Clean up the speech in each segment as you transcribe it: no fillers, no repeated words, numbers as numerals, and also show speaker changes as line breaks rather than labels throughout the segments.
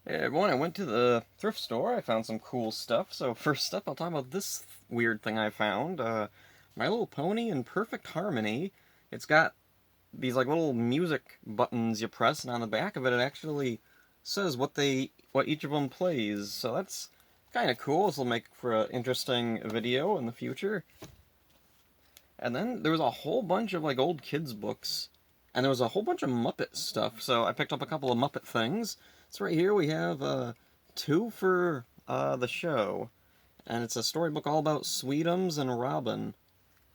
Hey everyone, I went to the thrift store. I found some cool stuff. So first up, I'll talk about this weird thing I found. My Little Pony in perfect harmony. It's got these like little music buttons you press, and on the back of it, it actually says what each of them plays. So that's kind of cool. This will make for an interesting video in the future. And then there was a whole bunch of like old kids books, and there was a whole bunch of Muppet stuff. So I picked up a couple of Muppet things. So right here we have two for the show, and it's a storybook all about Sweetums and Robin.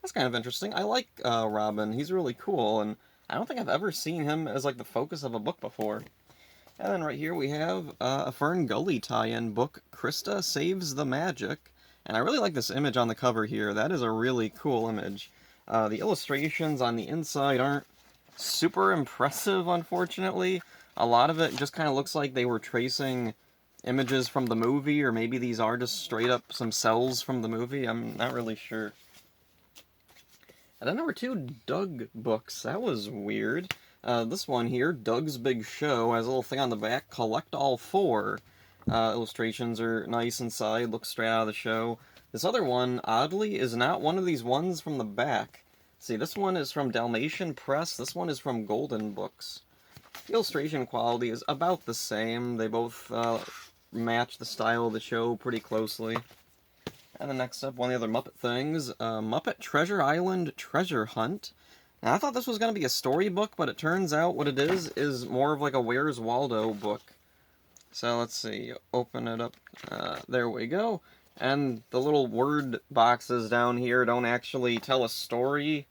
That's kind of interesting. I like Robin. He's really cool, and I don't think I've ever seen him as like the focus of a book before. And then right here we have a Fern Gully tie-in book, Krista Saves the Magic. And I really like this image on the cover here. That is a really cool image. The illustrations on the inside aren't super impressive, unfortunately. A lot of it just kind of looks like they were tracing images from the movie, or maybe these are just straight up some cells from the movie. I'm not really sure. And then number two, Doug books. That was weird. This one here, Doug's Big Show, has a little thing on the back, collect all four. Illustrations are nice inside, look straight out of the show. This other one, oddly, is not one of these ones from the back. See, this one is from Dalmatian Press, this one is from Golden Books. The illustration quality is about the same. They both match the style of the show pretty closely. And then next up, one of the other Muppet things, Muppet Treasure Island Treasure Hunt. Now, I thought this was going to be a storybook, but it turns out what it is more of like a Where's Waldo book. So let's see, open it up. There we go. And the little word boxes down here don't actually tell a story.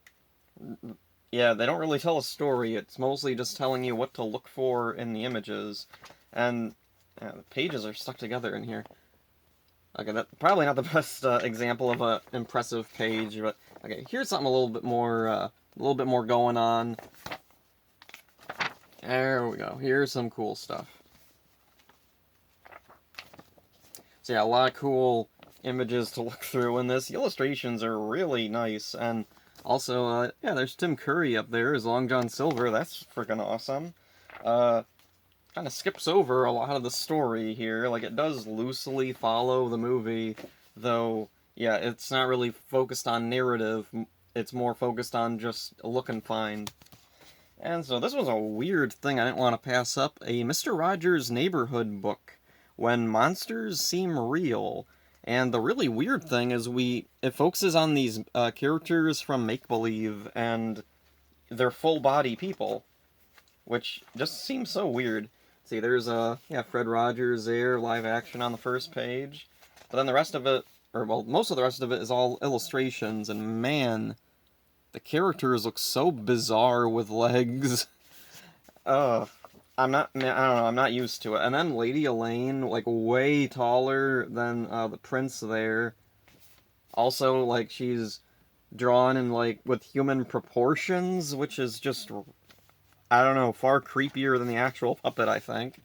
Yeah, they don't really tell a story. It's mostly just telling you what to look for in the images. And the pages are stuck together in here. Okay, that's probably not the best example of a impressive page, but okay, here's something a little bit more going on. There we go. Here's some cool stuff. So yeah, a lot of cool images to look through in this. The illustrations are really nice, and also, yeah, there's Tim Curry up there as Long John Silver. That's freaking awesome. Kind of skips over a lot of the story here. Like, it does loosely follow the movie, though, yeah, it's not really focused on narrative. It's more focused on just look and find. And so this was a weird thing I didn't want to pass up. A Mr. Rogers' Neighborhood book, When Monsters Seem Real. And the really weird thing is it focuses on these characters from Make-Believe, and they're full-body people, which just seems so weird. See, there's yeah, Fred Rogers there, live action on the first page. But then the rest of it, or well, most of the rest of it is all illustrations, and man, the characters look so bizarre with legs. I don't know, I'm not used to it. And then Lady Elaine, like, way taller than the prince there. Also, like, she's drawn in, like, with human proportions, which is just, I don't know, far creepier than the actual puppet, I think.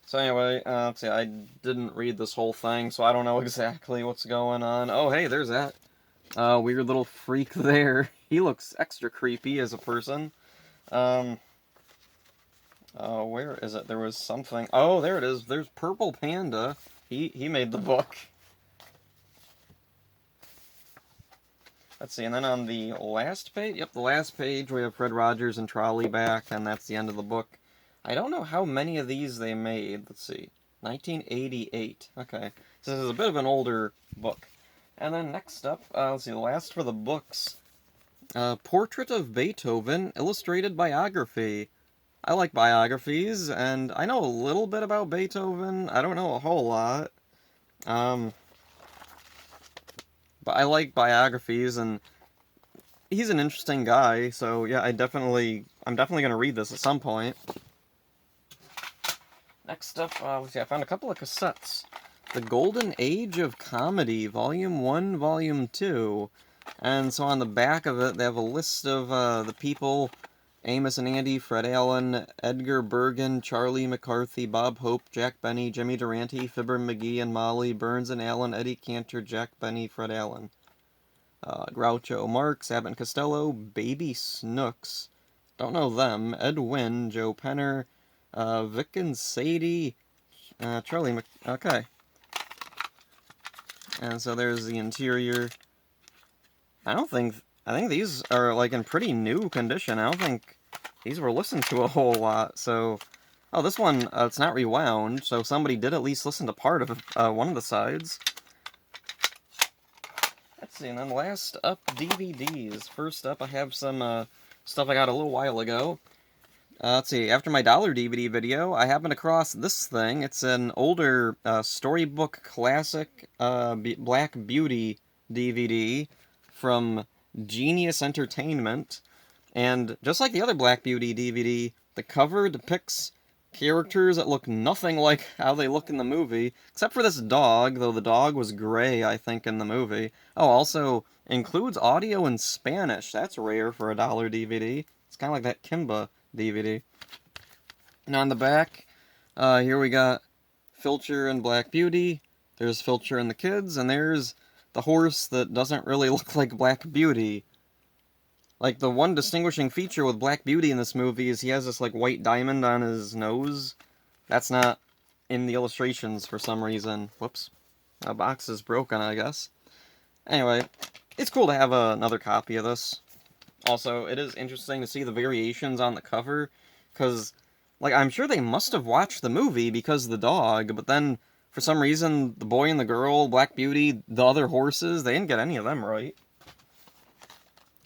So anyway, let's see, I didn't read this whole thing, so I don't know exactly what's going on. Oh, hey, there's that weird little freak there. He looks extra creepy as a person. Where is it? There was something. Oh, there it is. There's Purple Panda. He made the book. Let's see, and then on the last page, yep, the last page, we have Fred Rogers and Trolley back, and that's the end of the book. I don't know how many of these they made. Let's see. 1988. Okay. So this is a bit of an older book. And then next up, let's see, the last for the books. Portrait of Beethoven, illustrated biography. I like biographies, and I know a little bit about Beethoven. I don't know a whole lot. But I like biographies, and he's an interesting guy, so yeah, I'm definitely gonna read this at some point. Next up, let's see, I found a couple of cassettes. The Golden Age of Comedy, Volume 1, Volume 2. And so on the back of it, they have a list of the people: Amos and Andy, Fred Allen, Edgar Bergen, Charlie McCarthy, Bob Hope, Jack Benny, Jimmy Durante, Fibber McGee and Molly, Burns and Allen, Eddie Cantor, Jack Benny, Fred Allen. Groucho Marx, Abbott and Costello, Baby Snooks, don't know them, Ed Wynn, Joe Penner, Vic and Sadie, okay. And so there's the interior. I think these are like in pretty new condition. I don't think these were listened to a whole lot, so... Oh, this one, it's not rewound, so somebody did at least listen to part of one of the sides. Let's see, and then last up, DVDs. First up, I have some stuff I got a little while ago. Let's see, after my dollar DVD video, I happened across this thing. It's an older storybook classic Black Beauty DVD from Genius Entertainment. And just like the other Black Beauty DVD, the cover depicts characters that look nothing like how they look in the movie, except for this dog, though the dog was gray, I think, in the movie. Oh, also includes audio in Spanish. That's rare for a dollar DVD. It's kind of like that Kimba DVD. And on the back, here we got Filcher and Black Beauty. There's Filcher and the kids, and there's the horse that doesn't really look like Black Beauty. Like, the one distinguishing feature with Black Beauty in this movie is he has this, like, white diamond on his nose. That's not in the illustrations for some reason. Whoops. The box is broken, I guess. Anyway, it's cool to have another copy of this. Also, it is interesting to see the variations on the cover, because, like, I'm sure they must have watched the movie because of the dog, but then, for some reason, the boy and the girl, Black Beauty, the other horses, they didn't get any of them right.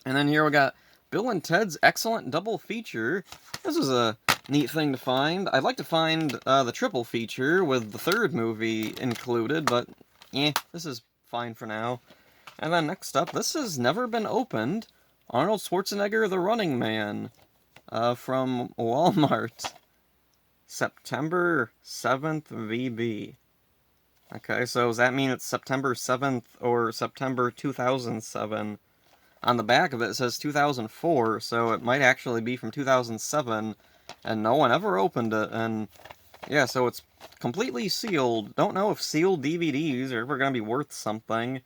And then here we got Bill and Ted's Excellent Double Feature. This is a neat thing to find. I'd like to find the triple feature with the third movie included, but this is fine for now. And then next up, this has never been opened. Arnold Schwarzenegger, The Running Man, from Walmart. September 7th VB. Okay, so does that mean it's September 7th or September 2007? On the back of it, it says 2004, so it might actually be from 2007, and no one ever opened it, and yeah, so it's completely sealed. Don't know if sealed DVDs are ever going to be worth something.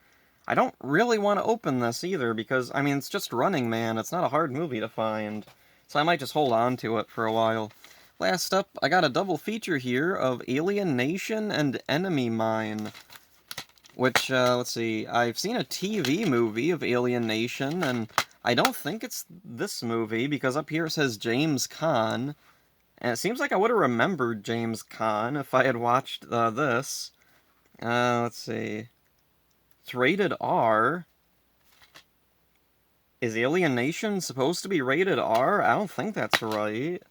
I don't really want to open this either, because, I mean, it's just Running Man. It's not a hard movie to find, so I might just hold on to it for a while. Last up, I got a double feature here of Alien Nation and Enemy Mine. Which, let's see, I've seen a TV movie of Alien Nation, and I don't think it's this movie, because up here it says James Caan, and it seems like I would have remembered James Caan if I had watched this. Let's see. It's rated R. Is Alien Nation supposed to be rated R? I don't think that's right.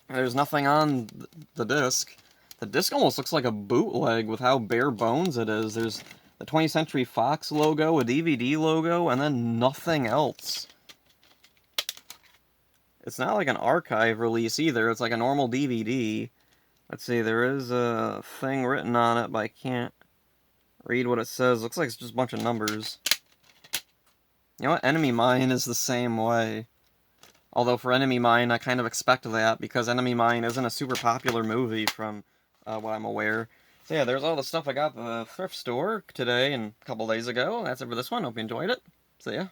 There's nothing on the disc. The disc almost looks like a bootleg with how bare bones it is. There's the 20th Century Fox logo, a DVD logo, and then nothing else. It's not like an archive release either. It's like a normal DVD. Let's see, there is a thing written on it, but I can't read what it says. Looks like it's just a bunch of numbers. You know what? Enemy Mine is the same way. Although for Enemy Mine, I kind of expect that, because Enemy Mine isn't a super popular movie from what I'm aware. So yeah, there's all the stuff I got at the thrift store today and a couple days ago. That's it for this one. Hope you enjoyed it. See ya.